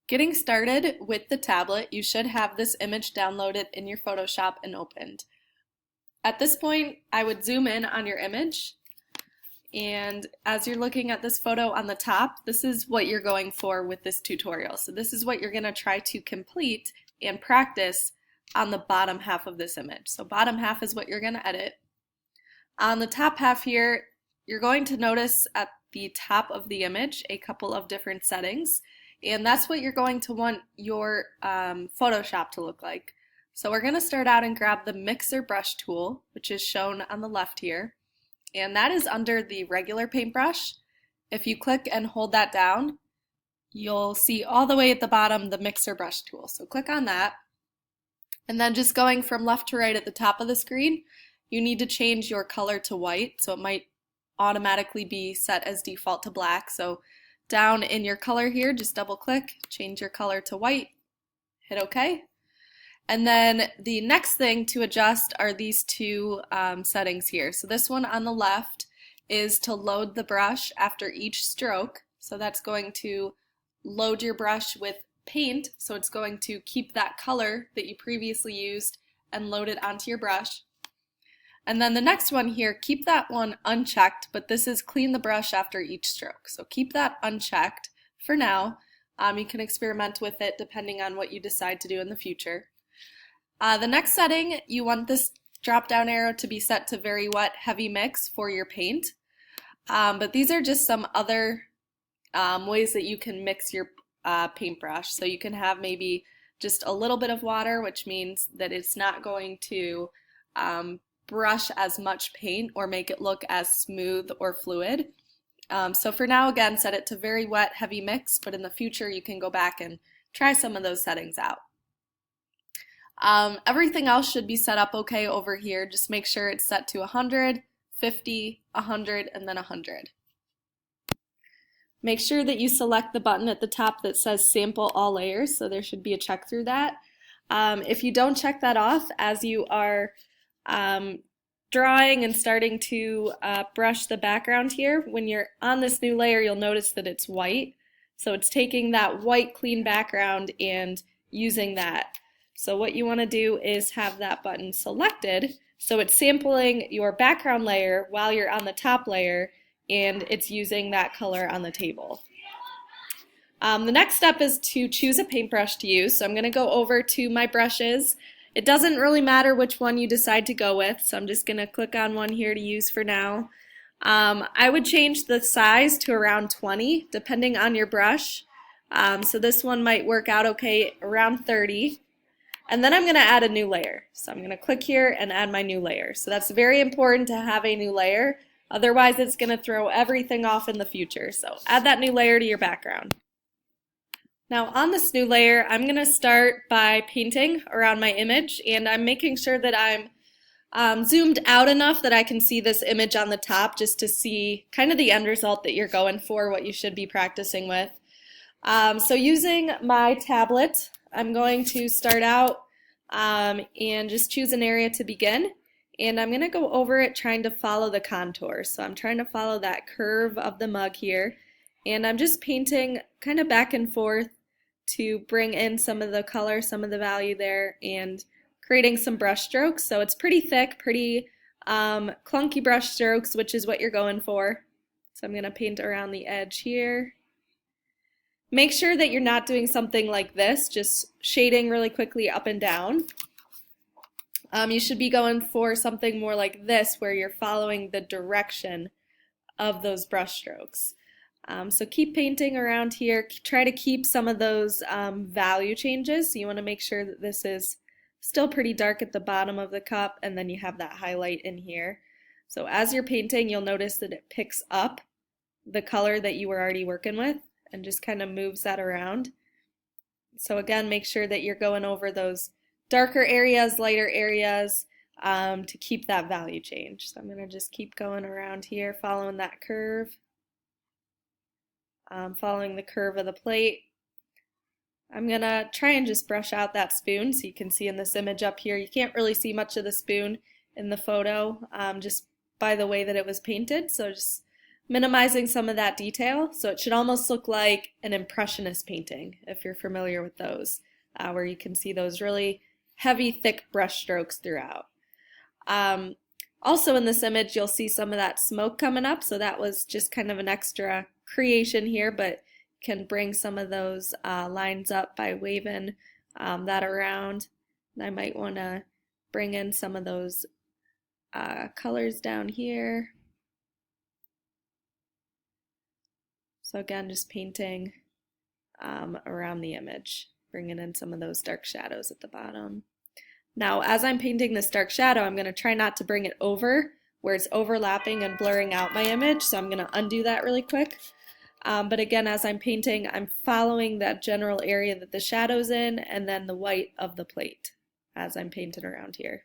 Getting started with the tablet, you should have this image downloaded in your Photoshop and opened. At this point, I would zoom in on your image, and as you're looking at this photo on the top, this is what you're going for with this tutorial. So this is what you're going to try to complete and practice on the bottom half of this image. So bottom half is what you're going to edit. On the top half here, you're going to notice at the top of the image a couple of different settings. And that's what you're going to want your Photoshop to look like. So we're going to start out and grab the mixer brush tool, which is shown on the left here. And that is under the regular paintbrush. If you click and hold that down, you'll see all the way at the bottom the mixer brush tool. So click on that. And then just going from left to right at the top of the screen, you need to change your color to white. So it might automatically be set as default to black. So down in your color here, just double click, change your color to white, hit OK. And then the next thing to adjust are these two settings here. So this one on the left is to load the brush after each stroke. So that's going to load your brush with paint, so it's going to keep that color that you previously used and load it onto your brush. And then the next one here, keep that one unchecked, but this is clean the brush after each stroke. So keep that unchecked for now. You can experiment with it depending on what you decide to do in the future. The next setting, you want this drop-down arrow to be set to very wet, heavy mix for your paint. But these are just some other ways that you can mix your paintbrush. So you can have maybe just a little bit of water, which means that it's not going to brush as much paint or make it look as smooth or fluid. So for now, again, set it to very wet, heavy mix, but in the future you can go back and try some of those settings out. Everything else should be set up okay over here. Just make sure it's set to 100, 50, 100, and then 100. Make sure that you select the button at the top that says Sample All Layers, so there should be a check through that. If you don't check that off as you are drawing and starting to brush the background here, when you're on this new layer, you'll notice that it's white. So it's taking that white clean background and using that. So what you want to do is have that button selected so it's sampling your background layer while you're on the top layer, and it's using that color on the table. The next step is to choose a paintbrush to use. So I'm going to go over to my brushes. It doesn't really matter which one you decide to go with, so I'm just going to click on one here to use for now. I would change the size to around 20 depending on your brush. So this one might work out okay around 30. And then I'm going to add a new layer. So I'm going to click here and add my new layer. So that's very important to have a new layer. Otherwise it's going to throw everything off in the future. So add that new layer to your background. Now on this new layer, I'm going to start by painting around my image, and I'm making sure that I'm zoomed out enough that I can see this image on the top just to see kind of the end result that you're going for, what you should be practicing with. So using my tablet, I'm going to start out and just choose an area to begin. And I'm going to go over it trying to follow the contour. So I'm trying to follow that curve of the mug here. And I'm just painting kind of back and forth to bring in some of the color, some of the value there, and creating some brush strokes. So it's pretty thick, pretty clunky brush strokes, which is what you're going for. So I'm going to paint around the edge here. Make sure that you're not doing something like this, just shading really quickly up and down. You should be going for something more like this, where you're following the direction of those brush strokes. So keep painting around here. Try to keep some of those value changes. So you want to make sure that this is still pretty dark at the bottom of the cup, and then you have that highlight in here. So as you're painting, you'll notice that it picks up the color that you were already working with and just kind of moves that around. So again, make sure that you're going over those darker areas, lighter areas, to keep that value change. So I'm going to just keep going around here, following that curve, following the curve of the plate. I'm going to try and just brush out that spoon so you can see in this image up here. You can't really see much of the spoon in the photo just by the way that it was painted, so just minimizing some of that detail, so it should almost look like an impressionist painting, if you're familiar with those, where you can see those really heavy, thick brush strokes throughout. Also in this image, you'll see some of that smoke coming up, so that was just kind of an extra creation here, but can bring some of those lines up by waving that around. And I might want to bring in some of those colors down here. So again, just painting around the image, bringing in some of those dark shadows at the bottom. Now, as I'm painting this dark shadow, I'm going to try not to bring it over where it's overlapping and blurring out my image, so I'm going to undo that really quick. But again, as I'm painting, I'm following that general area that the shadow's in and then the white of the plate as I'm painting around here.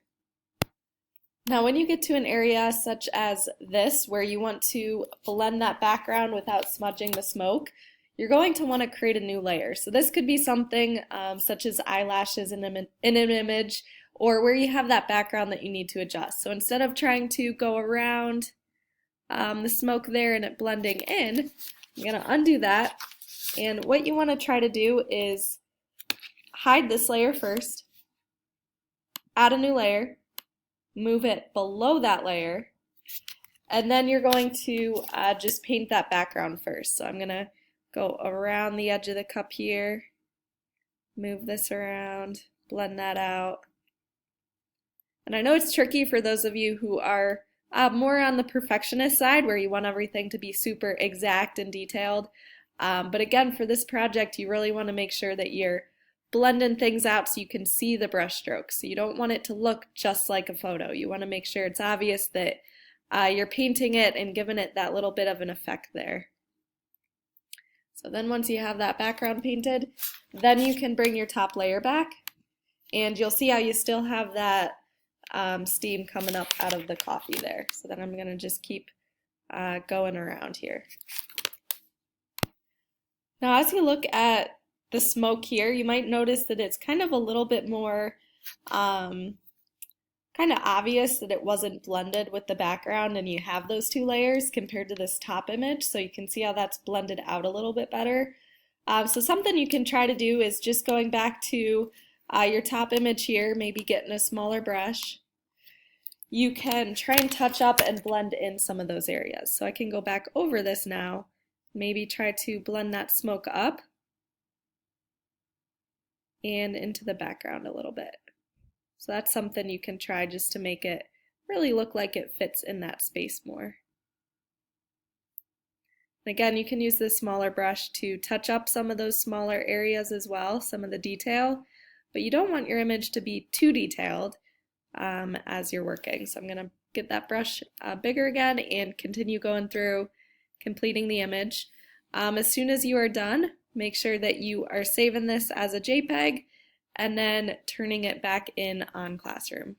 Now, when you get to an area such as this, where you want to blend that background without smudging the smoke, you're going to want to create a new layer. So this could be something such as eyelashes in an image, or where you have that background that you need to adjust. So instead of trying to go around the smoke there and it blending in, I'm going to undo that. And what you want to try to do is hide this layer first, add a new layer, move it below that layer, and then you're going to just paint that background first. So I'm going to go around the edge of the cup here, move this around, blend that out. And I know it's tricky for those of you who are more on the perfectionist side, where you want everything to be super exact and detailed. But again, for this project, you really want to make sure that you're blending things out so you can see the brush strokes. So you don't want it to look just like a photo. You want to make sure it's obvious that you're painting it and giving it that little bit of an effect there. So then once you have that background painted, then you can bring your top layer back, and you'll see how you still have that steam coming up out of the coffee there. So then I'm going to just keep going around here. Now as you look at the smoke here, you might notice that it's kind of a little bit more kind of obvious that it wasn't blended with the background and you have those two layers compared to this top image, so you can see how that's blended out a little bit better. So something you can try to do is just going back to your top image here, maybe getting a smaller brush. You can try and touch up and blend in some of those areas. So I can go back over this now, maybe try to blend that smoke up and into the background a little bit. So that's something you can try just to make it really look like it fits in that space more. And again, you can use this smaller brush to touch up some of those smaller areas as well, some of the detail, but you don't want your image to be too detailed as you're working. So I'm going to get that brush bigger again and continue going through, completing the image. As soon as you are done, make sure that you are saving this as a JPEG and then turning it back in on Classroom.